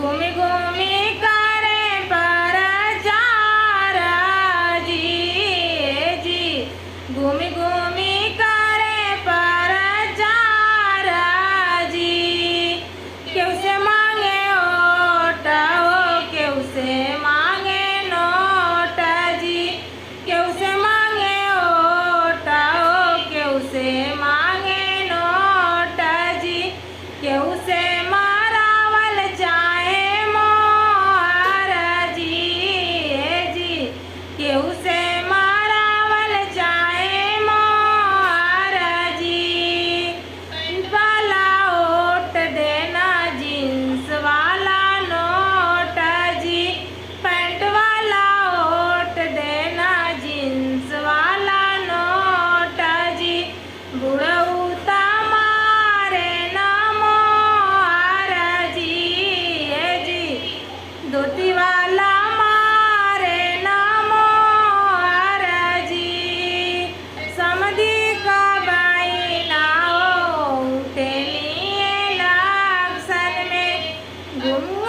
घूमी घूमी करे प्रचार जी घूमी घूमी करे प्रचार जी। केहू से मांगे ओट हो केहू से मांगे नोट जी। केहू से मांगे ओट हो केहू से मांगे नोट जी। केहू से मारावल चाहे मोहर जी केहू से मारावल चाहे मोहर जी। पैंट वाला ओट देना जींस वाला नोट जी। पैंट वाला ओट देना जींस वाला नोट जी। बुढ़ऊ मारे न मोहर जी धोती वाला मारे न मोहर जी। समधी का बाई ना हो उठे लिए लक्षण में घूम